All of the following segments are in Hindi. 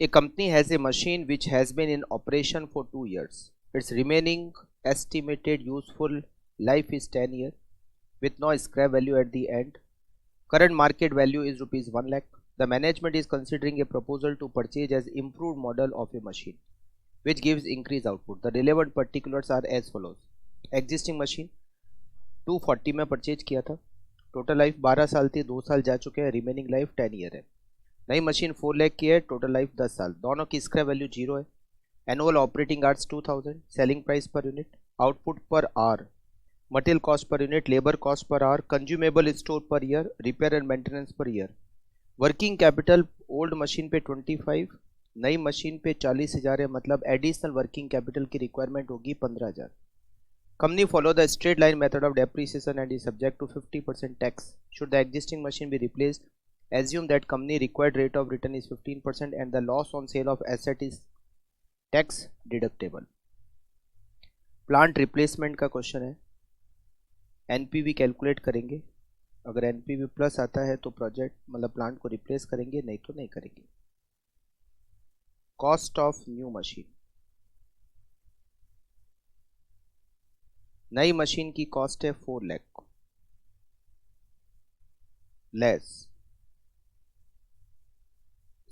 A company has a machine which has been in operation for 2 years. Its remaining estimated useful life is 10 years with no scrap value at the end. Current market value is rupees 1 lakh. The management is considering a proposal to purchase as improved model of a machine which gives increased output. The relevant particulars are as follows. Existing machine 240 में परचेज किया था, टोटल लाइफ 12 साल थी, 2 साल जा चुके हैं, रिमेनिंग लाइफ 10 ईयर है। नई मशीन 4 लाख की है, टोटल लाइफ 10 साल, दोनों की स्क्रैप वैल्यू 0 है। Annual operating hours 2000, selling price per unit, output per hour, material cost per unit, labour cost per hour, consumable store per year, repair and maintenance per year. Working capital old machine पे 25, नई मशीन पे 40,000 है, मतलब एडिशनल वर्किंग कैपिटल की रिक्वायरमेंट होगी 15,000। Company follow the straight line method of depreciation and is subject to 50% tax. Should the existing machine be replaced, assume that company required rate of return is 15% and the loss on sale of asset is tax deductible. Plant replacement का क्वेश्चन है, एनपीवी कैलकुलेट करेंगे, अगर एनपीवी प्लस आता है तो प्रोजेक्ट मतलब प्लांट को रिप्लेस करेंगे, नहीं तो नहीं करेंगे। कॉस्ट ऑफ न्यू मशीन, नई मशीन की कॉस्ट है 4 lakh less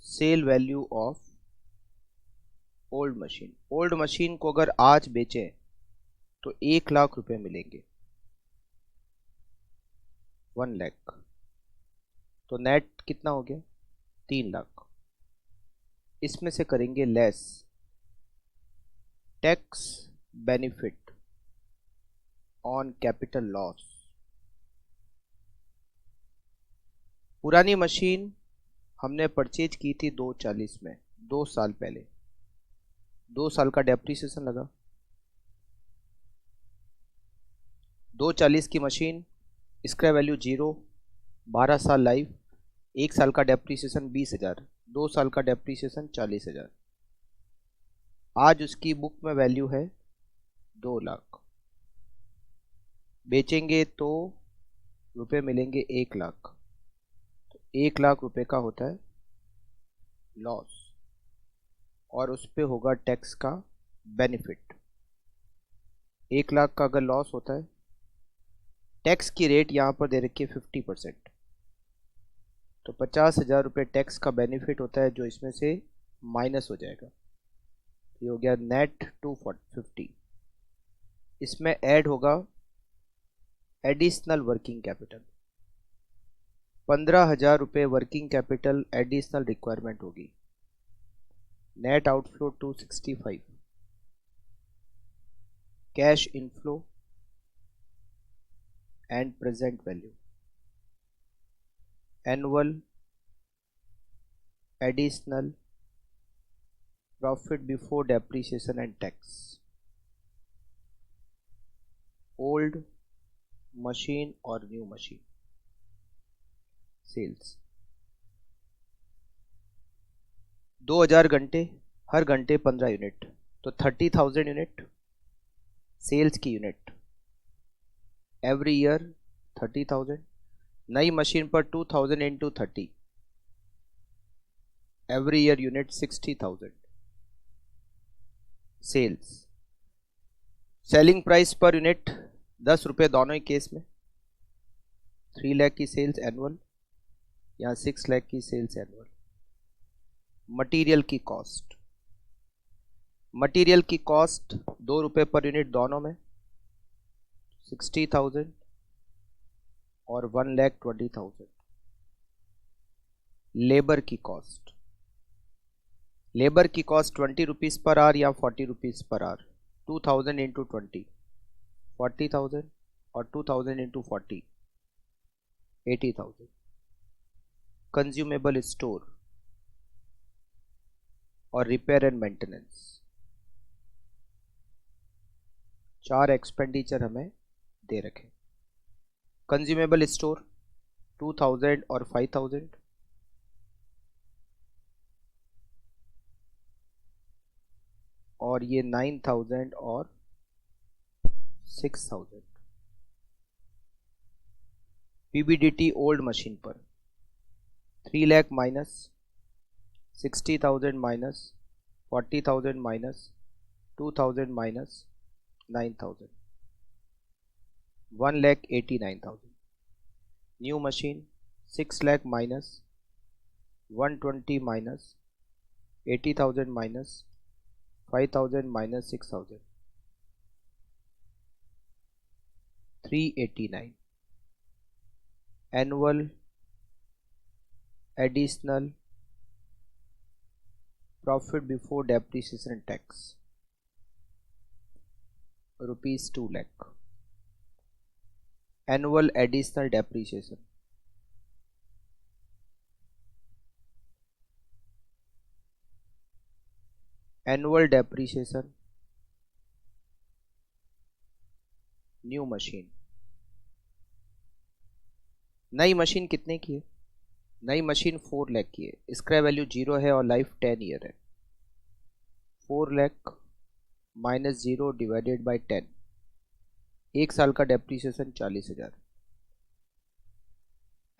sale value of old machine. Old machine को अगर आज बेचें तो 1 लाख रुपए मिलेंगे, 1 लाख, तो नेट कितना हो गया 3 लाख। इसमें से करेंगे less tax benefit on capital loss. पुरानी मशीन हमने परचेज की थी 240 में, 2 साल पहले, 2 साल का डेप्रिसिएशन लगा। 240 की मशीन, स्क्रैप वैल्यू 0, 12 साल लाइफ, 1 साल का डेप्रिसिएशन 20,000, 2 साल का डेप्रिसिएशन 40,000। आज उसकी बुक में वैल्यू है 2 लाख। बेचेंगे तो रुपए मिलेंगे 1 लाख, तो 1 लाख रुपए का होता है लॉस और उस पे होगा टैक्स का बेनिफिट। 1 लाख का अगर लॉस होता है, टैक्स की रेट यहाँ पर दे रखी है 50%, तो 50,000 रुपये टैक्स का बेनिफिट होता है जो इसमें से माइनस हो जाएगा। ये हो गया नेट 250। इसमें ऐड होगा एडिशनल वर्किंग कैपिटल, 15,000 रुपये वर्किंग कैपिटल एडिशनल रिक्वायरमेंट होगी। Net outflow 265, cash inflow and present value, annual additional profit before depreciation and tax, old machine और न्यू मशीन, सेल्स 2000 घंटे, हर घंटे 15 यूनिट, तो 30,000 यूनिट सेल्स की यूनिट, एवरी ईयर 30,000। नई मशीन पर 2000 into 30, every year unit 60,000 sales. Selling price per unit 10 रुपये दोनों ही केस में। 3 लाख की सेल्स एनुअल या 6 लाख की सेल्स एनुअल। मटेरियल की कॉस्ट, मटेरियल की कॉस्ट 2 रुपये पर यूनिट दोनों में, 60,000 और 1,20,000। लेबर की कॉस्ट, लेबर की कॉस्ट 20 रुपीज़ पर आवर या 40 रुपीज़ पर आवर, 2000 इंटू 20, 40,000 और 2000 इंटू 40, 80,000। कंज्यूमेबल स्टोर और रिपेयर एंड मेंटेनेंस, 4 एक्सपेंडिचर हमें दे रखे। कंज्यूमेबल स्टोर 2000 और 5000, और ये 9000 और 6000। पीबीडीटी ओल्ड मशीन पर 3 lakh minus 60,000 minus 40,000 minus 2,000 minus 9,000, 1,89,000. New machine 6 lakh minus 120 minus 80,000 minus 5,000 minus 6,000, 389. Annual additional profit before depreciation and tax rupees 2 lakh. Annual additional depreciation new machine. नई मशीन कितने की है? नई मशीन 4 लाख की है. स्क्रैप वैल्यू 0 है और लाइफ 10 ईयर है. 4 लाख माइनस 0 डिवाइडेड बाई 10, एक साल का depreciation 40,000.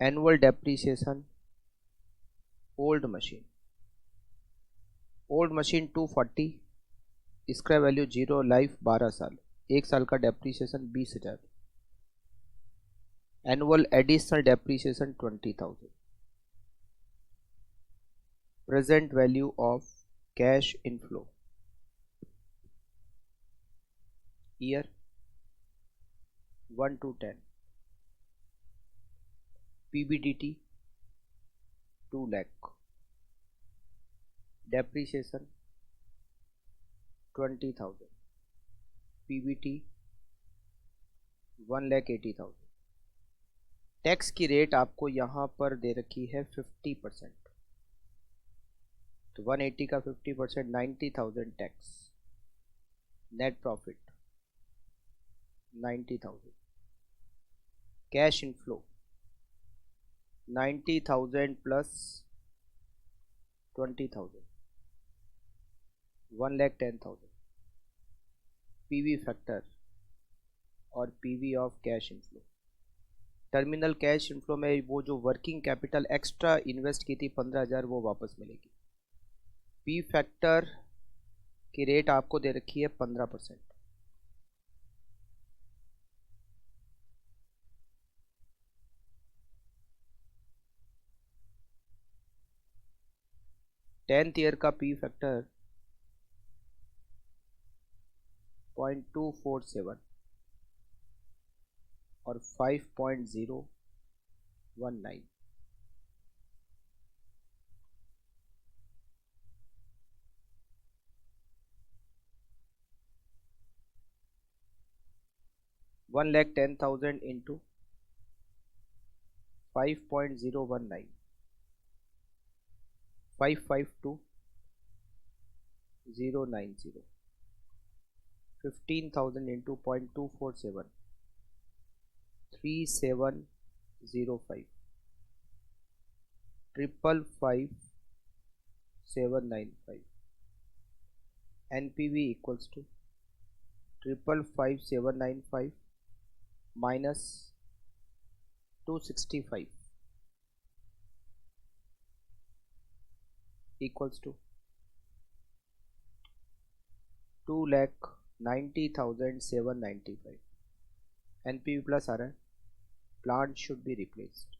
Annual depreciation old machine 240, scrap value 0, life 12 साल, एक साल का depreciation 20,000. Annual additional depreciation 20,000. Present value of cash inflow year 1 to 10. PBDT 2 lakh. Depreciation 20,000. PBT 1,80,000. Tax की रेट आपको यहाँ पर दे रखी है 50%. तो 180 का 50% 90,000 tax. Net profit 90,000. Cash inflow 90,000 plus 20,000, 1,10,000. PV factor और PV of cash inflow. Terminal cash inflow में वो जो वर्किंग कैपिटल एक्स्ट्रा इन्वेस्ट की थी 15,000 वो वापस मिलेगी. पी फैक्टर की रेट आपको दे रखी है 15%. टेंथ ईयर का पी फैक्टर 0.247 और 5.019. $1,10,000 into 5.019, 552,090. 15,000 into 0.247, 3,705. 555,795. NPV equals to 555,795 minus 265 equals to 2,90,795. NPV plus आ रहा है. Plant should be replaced.